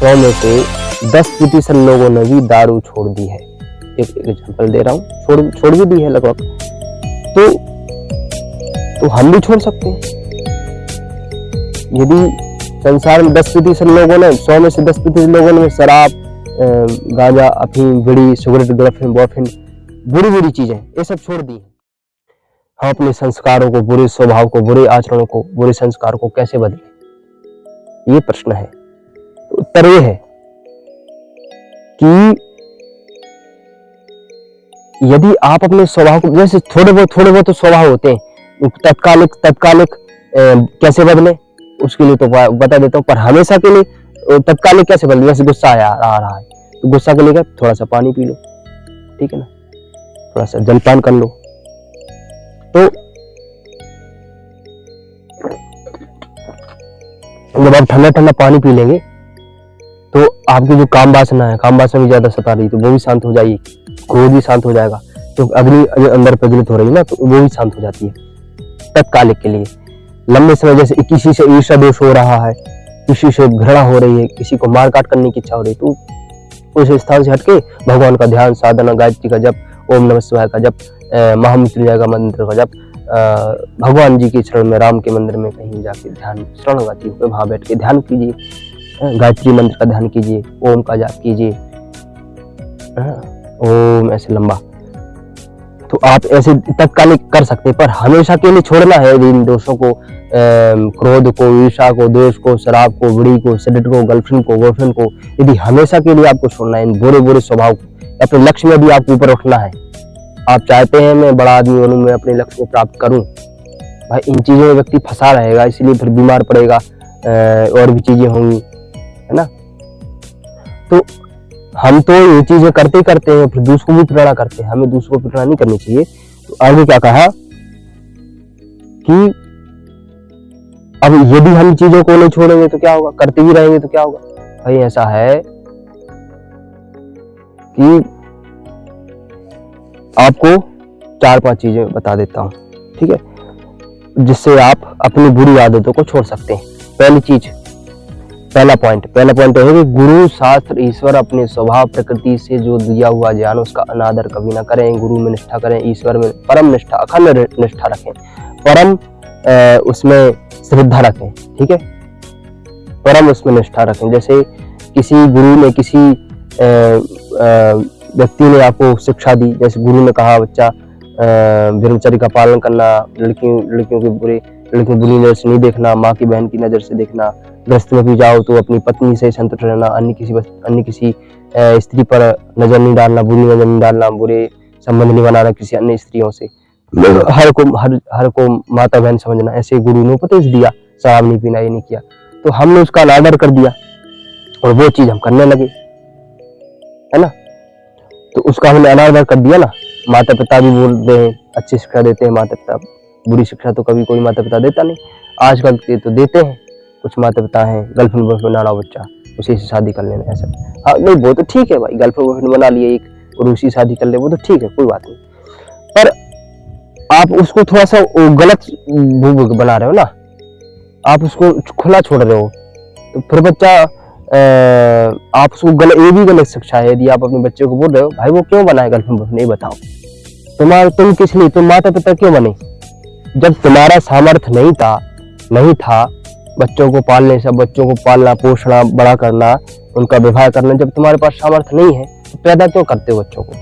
100 में से 10% लोगों ने भी दारू छोड़ दी है। एक एग्जाम्पल दे रहा हूँ, छोड़ भी दी है लगभग। तो हम भी छोड़ सकते हैं। यदि संसार में 10% लोगों ने, 100 में से 10% लोगों ने शराब, गांजा, अफीम, बीड़ी, सिगरेट, गर्लफ्रेंड, बॉयफ्रेंड, बुरी चीजें ये सब छोड़ दी। हम अपने संस्कारों को, बुरे स्वभाव को, बुरे आचरणों को, बुरे संस्कार को कैसे बदलें, ये प्रश्न है। तो उत्तर ये है कि यदि आप अपने स्वभाव को, जैसे थोड़े बहुत तो स्वभाव होते हैं, तत्कालिक कैसे बदले, उसके लिए तो बता देता हूँ। पर हमेशा के लिए तत्कालिक कैसे बदले, जैसे गुस्सा आ रहा है तो गुस्सा के लिए थोड़ा सा पानी पी लो, ठीक है ना, थोड़ा सा जलपान कर लो। तो जब आप ठंडा पानी पी लेंगे तो आपकी जो काम वासना भी ज्यादा सता रही, तो वो भी शांत हो जाएगी, क्रोध भी शांत हो जाएगा, तो अग्नि अंदर प्रज्वलित हो रही है ना, तो वो भी शांत हो जाती है तत्कालिक के लिए। लंबे समय, जैसे किसी से ईर्ष्या दोष हो रहा है, किसी से घृणा हो रही है, किसी को मार काट करने की इच्छा हो रही है, तो उस स्थान से हटके भगवान का ध्यान, साधना, गायत्री का जप, ओम नमः शिवाय का जप, महामृत्युंजय का मंत्र का जप, भगवान जी के शरण में, राम के मंदिर में कहीं जाके ध्यान, शरण गाती हुए वहां बैठ के ध्यान कीजिए, गायत्री मंत्र का ध्यान कीजिए, ओम का जाप कीजिए, ओम ऐसे लंबा। तो आप ऐसे तत्कालिक कर सकते हैं, पर हमेशा के लिए छोड़ना है इन दोषों को, क्रोध को, ईर्ष्या को, द्वेष को, शराब को, बीड़ी को, सिगरेट को, गर्लफ्रेंड को, बॉयफ्रेंड को, यदि हमेशा के लिए आपको छोड़ना है, इन बुरे स्वभाव को, अपने लक्ष्य में भी आपको ऊपर उठना है, आप चाहते हैं मैं बड़ा आदमी बनूं, मैं अपने लक्ष्य को प्राप्त करूं, भाई इन चीजों में व्यक्ति फंसा रहेगा, इसलिए फिर बीमार पड़ेगा, और भी चीजें होंगी, है ना। तो हम तो ये चीजें करते हैं, फिर दूसरों को भी प्रेरणा करते हैं, हमें दूसरों को प्रेरणा नहीं करनी चाहिए। तो आगे क्या कहा कि अब यदि हम चीजों को नहीं छोड़ेंगे तो क्या होगा, करते भी रहेंगे तो क्या होगा। भाई ऐसा है कि आपको 4-5 चीजें बता देता हूं, ठीक है, जिससे आप अपनी बुरी आदतों को छोड़ सकते हैं। पहला पॉइंट यह है कि गुरु, शास्त्र, ईश्वर, अपने स्वभाव, प्रकृति से जो दिया हुआ ज्ञान, उसका अनादर कभी ना करें। गुरु में निष्ठा करें, ईश्वर में परम निष्ठा, अखंड निष्ठा रखें, परम उसमें श्रद्धा रखें, ठीक है, परम उसमें निष्ठा रखें। जैसे किसी गुरु ने, किसी व्यक्ति ने आपको शिक्षा दी, जैसे गुरु ने कहा बच्चा ब्रह्मचर्य का पालन करना, लड़कियों की बुरी नजर से नहीं देखना, माँ की बहन की नजर से देखना, गृहस्थ में भी जाओ तो अपनी पत्नी से संतुष्ट रहना, अन्य किसी स्त्री पर नजर नहीं डालना, बुरी नजर नहीं डालना, बुरे संबंध नहीं बनाना किसी अन्य स्त्रियों से, हर को माता बहन समझना, ऐसे गुरु ने उपदेश दिया। शराब नहीं पीना, ये नहीं किया, तो हमने उसका अनादर कर दिया और वो चीज हम करने लगे, है ना। तो उसका हमने अनादर कर दिया ना। माता पिता भी बोलते हैं, अच्छी शिक्षा देते हैं माता पिता, बुरी शिक्षा तो कभी कोई माता पिता देता नहीं। आजकल के तो देते हैं, कुछ माता पिता हैं गर्लफ्रेंड बॉयफ्रेंड बना बच्चा, उसी से शादी कर लेना, ऐसा। हाँ नहीं, वो तो ठीक है भाई, गर्लफ्रेंड बॉयफ्रेंड बना लिए एक और उसी शादी कर ले, वो तो ठीक है, कोई बात नहीं। पर आप उसको थोड़ा सा गलत बना रहे हो ना, आप उसको खुला छोड़ रहे हो, तो फिर बच्चा आप उसको ये भी गलत शिक्षा है। यदि आप अपने बच्चे को बोल रहे हो भाई वो क्यों बना है गर्लफ्रेंड बॉयफ्रेंड, नहीं बताओ, तुम किस लिए, तुम माता पिता क्यों बने, जब तुम्हारा सामर्थ्य नहीं था बच्चों को पालने से, बच्चों को पालना, पोषणा, बड़ा करना, उनका व्यवहार करना, जब तुम्हारे पास सामर्थ्य नहीं है तो पैदा क्यों करते हो बच्चों को।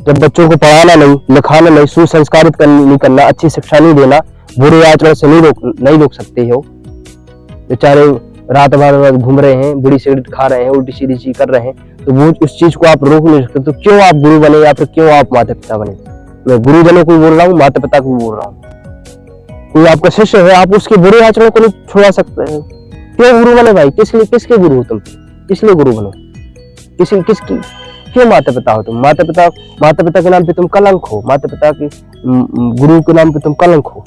जब बच्चों को पढ़ाना नहीं, लिखाना नहीं, सुसंस्कारित नहीं करना, अच्छी शिक्षा नहीं देना, बुरे आचरण से नहीं रोक सकते हो, बेचारे रात भर घूम रहे हैं, बीड़ी सिगरेट खा रहे हैं, उल्टी सीधी चीज कर रहे हैं, तो वो उस चीज को आप रोक नहीं सकते, तो क्यों आप गुरु बने या फिर क्यों आप माता पिता बने। मैं गुरुजनों को बोल रहा हूँ, माता पिता को बोल रहा हूँ। कोई आपका शिष्य है, आप उसके बुरे आचरण को नहीं छुड़ा सकते हैं, क्यों गुरु बने भाई, किसके गुरु हो तुम, किसलिए गुरु बनो, किसकी क्यों माता पिता हो तुम। माता पिता के नाम पे तुम कलंक हो, माता पिता के गुरु के नाम पे तुम कलंक हो।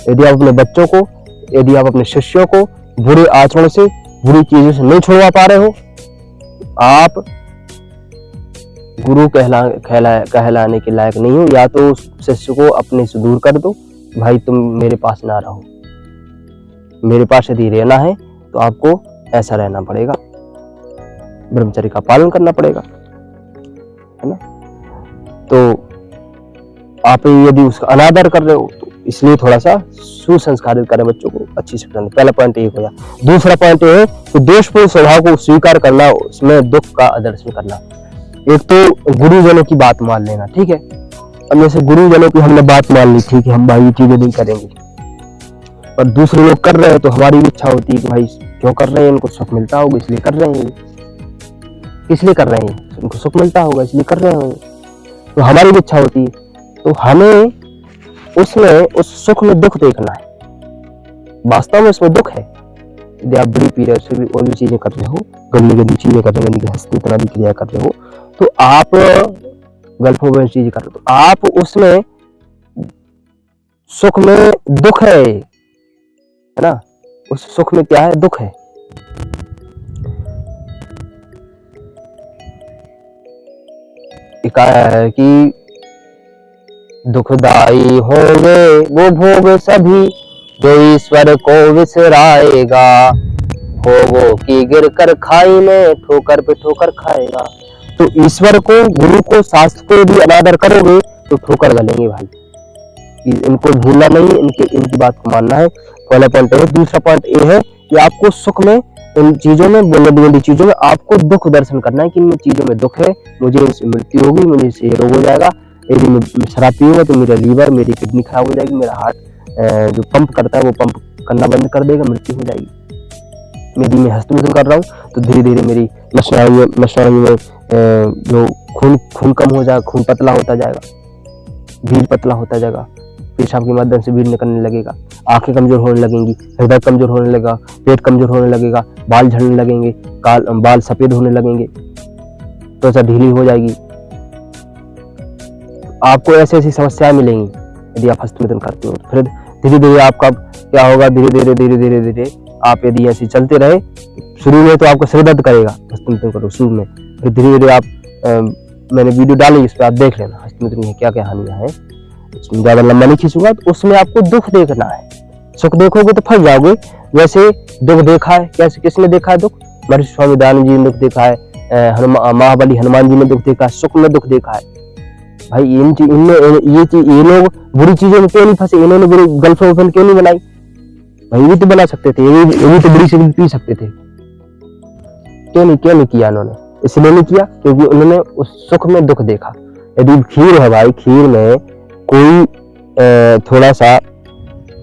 यदि आप अपने बच्चों को, यदि आप अपने शिष्यों को बुरे आचरण से, बुरी चीजों से नहीं छुड़वा पा रहे हो, आप गुरु कहलाने के लायक नहीं हो। या तो उस शिष्य को अपने से दूर कर दो, भाई तुम मेरे पास ना रहो, मेरे पास यदि रहना है तो आपको ऐसा रहना पड़ेगा, ब्रह्मचर्य का पालन करना पड़ेगा, है ना। तो आप यदि उसका अनादर कर रहे हो तो इसलिए थोड़ा सा सुसंस्कारित करें बच्चों को, अच्छी शिक्षा दें। पहला पॉइंट ये हो गया। दूसरा पॉइंट ये है कि दोषपूर्ण स्वभाव को स्वीकार करना, उसमें दुख का आदर्शन करना। एक तो गुरुजनों की बात मान लेना, ठीक है। अब जैसे गुरुजनों की हमने बात मान ली, ठीक है, हम भाई चीजें नहीं करेंगे, पर दूसरे लोग कर रहे हैं तो हमारी भी इच्छा होती है कि भाई क्यों कर रहे हैं, इनको सुख मिलता होगा इसलिए कर रहे हैं, इसलिए कर रहे हैं, उनको सुख मिलता होगा इसलिए कर रहे होंगे, तो हमारी भी इच्छा होती है। तो हमें उसमें उस सुख में दुख देखना है। वास्तव में उसमें दुख है। यदि आप बड़ी पी रहे हो, और भी चीजें कर रहे हो, गंदी गंदी चीजें कर रहे हो, हस्ती क्रिया कर रहे हो, तो आप गल्फों में चीजें कर रहे हो, तो आप उसमें सुख में दुख है ना। उस सुख में क्या है? दुख है। कहा है कि दुखदाई होंगे वो भोग सभी, जो ईश्वर को विसराएगा, भोगों की गिर कर खाई में ठोकर पे ठोकर खाएगा। तो ईश्वर को, गुरु को, शास्त्र को भी अनादर करोगे तो ठोकर गलेंगे भाई। इनको भूलना नहीं, इनकी बात को मानना है। पहला पॉइंट है। दूसरा पॉइंट ये है कि आपको सुख में, इन चीजों में, बुनियादी चीजों में आपको दुख दर्शन करना है कि इन चीजों में दुख है, मुझे इनसे मृत्यु होगी, मुझे इससे रोग हो जाएगा, यदि मैं शराब पीऊंगा तो मेरा लीवर, मेरी किडनी खराब हो जाएगी, मेरा हार्ट जो पंप करता है वो पंप करना बंद कर देगा, मृत्यु हो जाएगी। यदि मैं हस्तमोचन कर रहा हूँ तो धीरे धीरे मेरी नसों में जो खून कम हो जाएगा, खून पतला होता जाएगा, बीज पतला होता जाएगा, पेशाब के माध्यम से बीज निकलने लगेगा, आंखें कमजोर होने लगेंगी, हृदय कमजोर होने लगेगा, पेट कमजोर होने लगेगा, बाल झड़ने लगेंगे, बाल सफेद होने लगेंगे, त्वचा ढीली हो जाएगी। आपको ऐसी समस्याएं मिलेंगी यदि आप हस्तमैथुन करते हो। फिर धीरे धीरे आपका क्या होगा, धीरे धीरे आप यदि ऐसे चलते रहे, शुरू में तो आपको सिर दर्द करेगा हस्तमैथुन करो शुरू में, फिर धीरे धीरे आप मैंने वीडियो डाली, इस पर आप देख लेना हस्तमैथुन की क्या क्या हानियां हैं। इसमें ज्यादा लंबा नहीं खींचूंगा। तो उसमें आपको दुख देखना है। सुख देखोगे तो फंस जाओगे। जैसे दुख देखा है, कैसे, किसने देखा है दुख? महर्षि स्वामी दयानंद जी ने दुख देखा है, महाबली हनुमान जी ने दुख देखा है, सुख में दुख देखा है। भाई ये लोग बुरी चीजों में क्यों नहीं फंसे? इन्होंने बुरी गर्लफ्रेंड क्यों नहीं बनाई? भाई ये तो बना सकते थे, ये भी तो बुरी से पी सकते थे, क्यों नहीं किया इन्होंने? इसलिए नहीं किया क्योंकि उन्होंने उस सुख में दुख देखा। यदि खीर है भाई, खीर में कोई थोड़ा सा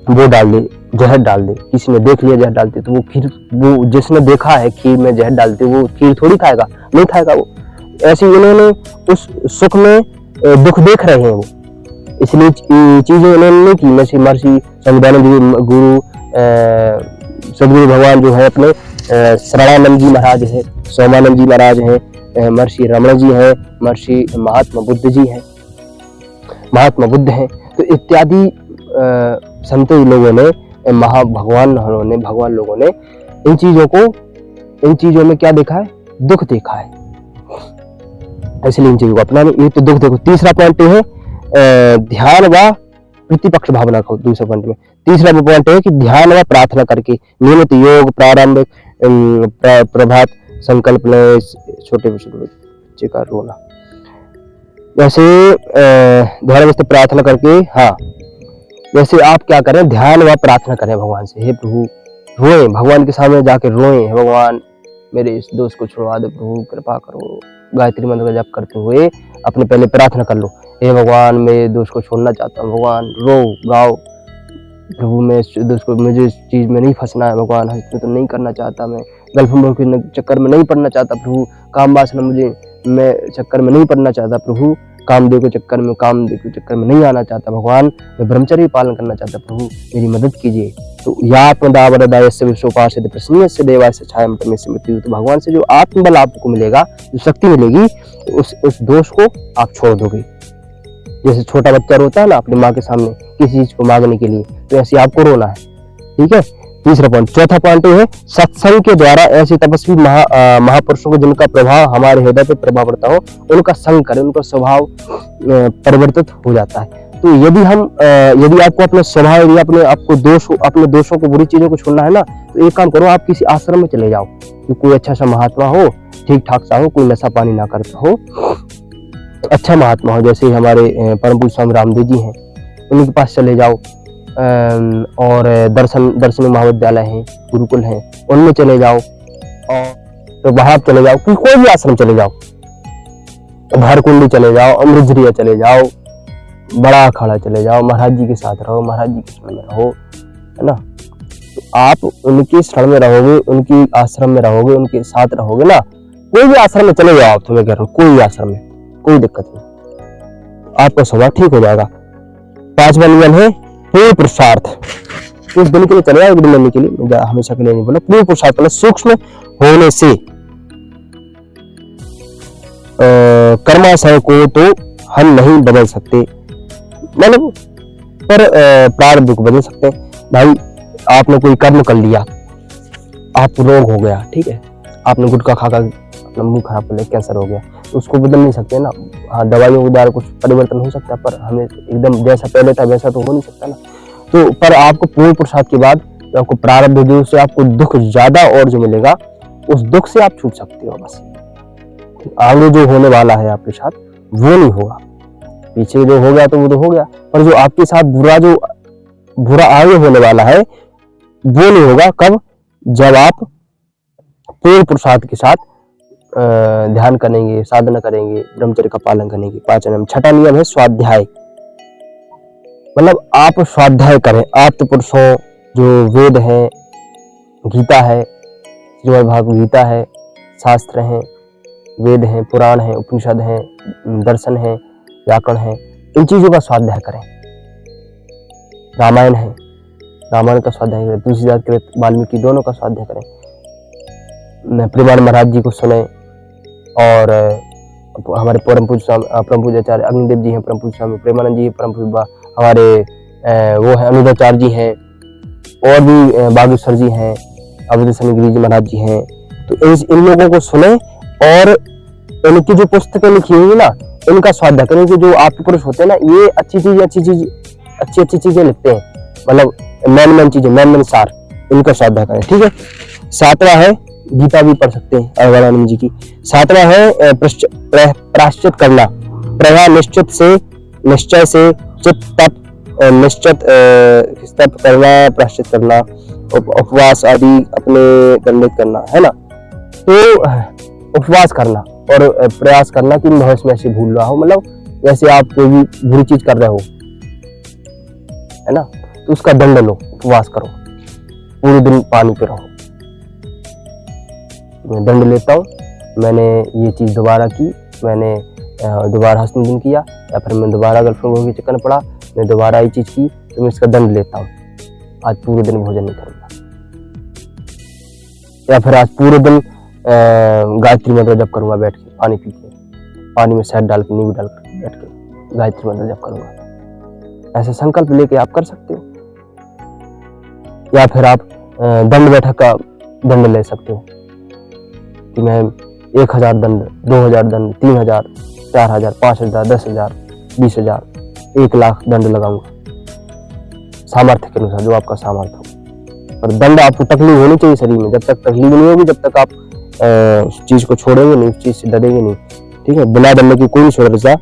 वो डाल दे, जहर डाल दे, किसी ने देख लिया जहर डालते, तो वो खीर, वो जिसने देखा है खीर में जहर डालते, वो खीर थोड़ी खाएगा, नहीं खाएगा वो। ऐसे उन्होंने उस सुख में दुख देख रहे हैं वो, इसलिए चीजें उन्होंने नहीं की। महर्षि स्वामी जी गुरु सदगुरु भगवान जो है अपने शरणानंद जी महाराज है, सोमानंद जी महाराज है, महर्षि रमण जी है, महर्षि महात्मा बुद्ध जी है, महात्मा बुद्ध हैं, तो इत्यादि संतों लोगों ने, भगवान लोगों ने इन चीजों में क्या देखा है? दुख देखा है, इसलिए इन चीजों को अपनाने। ये तो दुख देखो। तीसरा पॉइंट है ध्यान व प्रतिपक्ष भावना को। दूसरे पॉइंट में तीसरा पॉइंट है कि ध्यान व प्रार्थना करके नियमित योग, प्रारंभिक प्रभात संकल्प ले, छोटे बच्चे का रोना, वैसे ध्यान में प्रार्थना करके, हाँ, वैसे आप क्या करें? ध्यान व प्रार्थना करें भगवान से। हे प्रभु, रोएं भगवान के सामने जाके रोएं, भगवान मेरे इस दोस्त को छुड़वा दे, प्रभु कृपा करो। गायत्री मंत्र का जप करते हुए अपने पहले प्रार्थना कर लो, हे भगवान मेरे दोस्त को छोड़ना चाहता हूँ, भगवान रो गाओ, प्रभु मैं इस दोस्त को, मुझे इस चीज में नहीं फंसना है भगवान, हस्तमैथुन नहीं करना चाहता, मैं गर्लफ्रेंड के चक्कर में नहीं पड़ना चाहता प्रभु, काम वासना मुझे मैं चक्कर में नहीं पड़ना चाहता प्रभु, कामदेव के चक्कर में नहीं आना चाहता भगवान, मैं ब्रह्मचर्य पालन करना चाहता प्रभु, मेरी मदद कीजिए। तो यात्मदावरदायस्य विश्वोपास्य प्रसन्नस्य देवास्य छायामतमेस्य मृत्यु। तो भगवान से जो आत्मबल आपको मिलेगा, जो शक्ति मिलेगी, उस दोष को आप छोड़ दोगे। जैसे छोटा बच्चा रोता है ना अपनी माँ के सामने किसी चीज को मांगने के लिए, तो ऐसे आपको रोना है, ठीक है। तीसरा पॉइंट। चौथा पॉइंट है सत्संग के द्वारा ऐसे तपस्वी महापुरुषों को जिनका प्रभाव हमारे हृदय पर प्रभाव पड़ता हो, उनका संग करें, उनका स्वभाव परिवर्तित हो जाता है। तो यदि आपको अपने स्वभाव, यदि अपने दोषों को, बुरी चीजों को छोड़ना है ना, तो एक काम करो, आप किसी आश्रम में चले जाओ, तो कोई अच्छा सा महात्मा हो, ठीक ठाक सा हो, कोई नशा पानी ना करता हो, अच्छा महात्मा हो। जैसे हमारे परम पूज्य स्वामी रामदेव जी हैं, उनके पास चले जाओ, और दर्शन महाविद्यालय हैं, गुरुकुल हैं, उनमें चले जाओ, और तो वहां चले जाओ, कोई भी आश्रम चले जाओ, भारकुंडी चले जाओ, अमृतझरिया चले जाओ, बड़ा अखाड़ा चले जाओ, महाराज जी के साथ रहो, महाराज जी के शरण में रहो, है ना। तो आप उनके शरण में रहोगे, उनकी आश्रम में रहोगे, उनके साथ रहोगे ना, कोई भी आश्रम में चले जाओ आप, तुम्हें कह रहा हूँ, कोई आश्रम में कोई दिक्कत नहीं, आपका स्वभाव ठीक हो जाएगा। 5वां नियम है पूर्ण पुरुषार्थ। कुछ दिन के लिए चले जाओ, 1 दिन महीने के लिए, हमेशा के लिए नहीं बोला। पूर्ण पुरुषार्थ मतलब सूक्ष्म होने से कर्माशय को तो हम नहीं बदल सकते, मतलब पर प्रारब्ध को बदल सकते हैं। भाई आपने कोई कर्म कर लिया, आप रोग हो गया, ठीक है, आपने गुटखा खाकर अपना मुंह खराब कर लिया, कैंसर हो गया, तो उसको बदल नहीं सकते ना। हाँ, दवाइयों के द्वारा कुछ परिवर्तन हो सकता है, पर हमें एकदम जैसा पहले था वैसा तो हो नहीं सकता ना। तो पर आपको पूर्ण पुरुषार्थ के बाद आपको प्रारब्ध जो से आपको दुख ज्यादा और जो मिलेगा, उस दुख से आप छूट सकते हो। बस आगे जो होने वाला है आपके साथ वो नहीं होगा, पीछे जो हो गया तो वो तो हो गया, पर जो आपके साथ बुरा आगे होने वाला है वो नहीं होगा। कब? जब आप पूर्ण पुरुषार्थ के साथ ध्यान करेंगे, साधना करेंगे, ब्रह्मचर्य का पालन करेंगे। 5वां नियम, 6वां नियम है स्वाध्याय, मतलब आप स्वाध्याय करें। आप्त पुरुषों जो वेद है, गीता है, श्रीमद् भागवत गीता है, शास्त्र हैं, वेद हैं, पुराण हैं, उपनिषद हैं, दर्शन हैं, व्याकरण हैं, इन चीजों का स्वाध्याय करें। रामायण है, रामायण का स्वाध्याय करें, तुलसीदास कृत, वाल्मीकि, दोनों का स्वाध्याय करें। प्रेमानंद महाराज जी को सुने, और हमारे परम पूज्य आचार्य अग्निदेव जी हैं, परम पूज्य स्वामी प्रेमानंद जी, परम पूज्य हमारे वो है अनुदाचार्य जी हैं, और भी बागेश्वर जी हैं, अवधेश स्वामी गिरिजी महाराज जी हैं। तो इन लोगों को सुने और इनकी जो पुस्तकें लिखी हुई ना, इनका स्वाध्याय करें। कि जो आपके पुरुष होते हैं ना, ये अच्छी चीजें लिखते हैं, मतलब मैन चीजें, मैन सार, इनका स्वाध्याय करें, ठीक है। 7वां है, गीता भी पढ़ सकते हैं अवधानंद जी की। 7वां है प्रायश्चित करना, प्रया निश्चय से चित तप निश्चित तप करना, प्रायश्चित करना, उपवास आदि अपने दंडित करना, है ना। तो उपवास करना और प्रयास करना कि भविष्य में ऐसी भूल रहा हो, मतलब जैसे आप कोई भी बुरी चीज कर रहे हो, है ना, तो उसका दंड लो, उपवास करो, पूरे दिन पानी पे रहो। मैं दंड लेता हूँ, मैंने ये चीज दोबारा की, मैंने दोबारा हस्तमोचन किया, या फिर मैं दोबारा गर्लफ्रेंड के चक्कर में पड़ा, मैं दोबारा ये चीज की, तो मैं इसका दंड लेता हूँ, आज पूरे दिन भोजन नहीं करूंगा। या फिर आज पूरे दिन गायत्री मंत्र जप करूंगा बैठ के, पानी पी के, पानी में शहद डाल के, नींबू डाल कर बैठ के गायत्री मंत्र जप करूंगा। ऐसे संकल्प लेके आप कर सकते हो। या फिर आप दंड बैठक का दंड ले सकते हो कि मैं 1000 दंड, 2000 दंड, 3000, 4000, 5000, 10,000, 20,000, 1 लाख दंड लगाऊंगा, सामर्थ्य के अनुसार, जो आपका सामर्थ्य हो। पर दंड आपको तकलीफ होनी चाहिए शरीर में। जब तक तकलीफ नहीं होगी, जब तक आप उस चीज को छोड़ेंगे नहीं, उस चीज से डरेंगे नहीं, ठीक है। बिना दंड की कोई नहीं छोड़ सकता।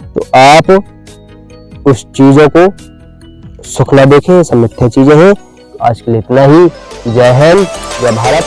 तो आप उस चीजों को सुख न देखें, सब मिथ्या चीजें हैं। आज के लिए इतना ही। जय हिंद, जय भारत।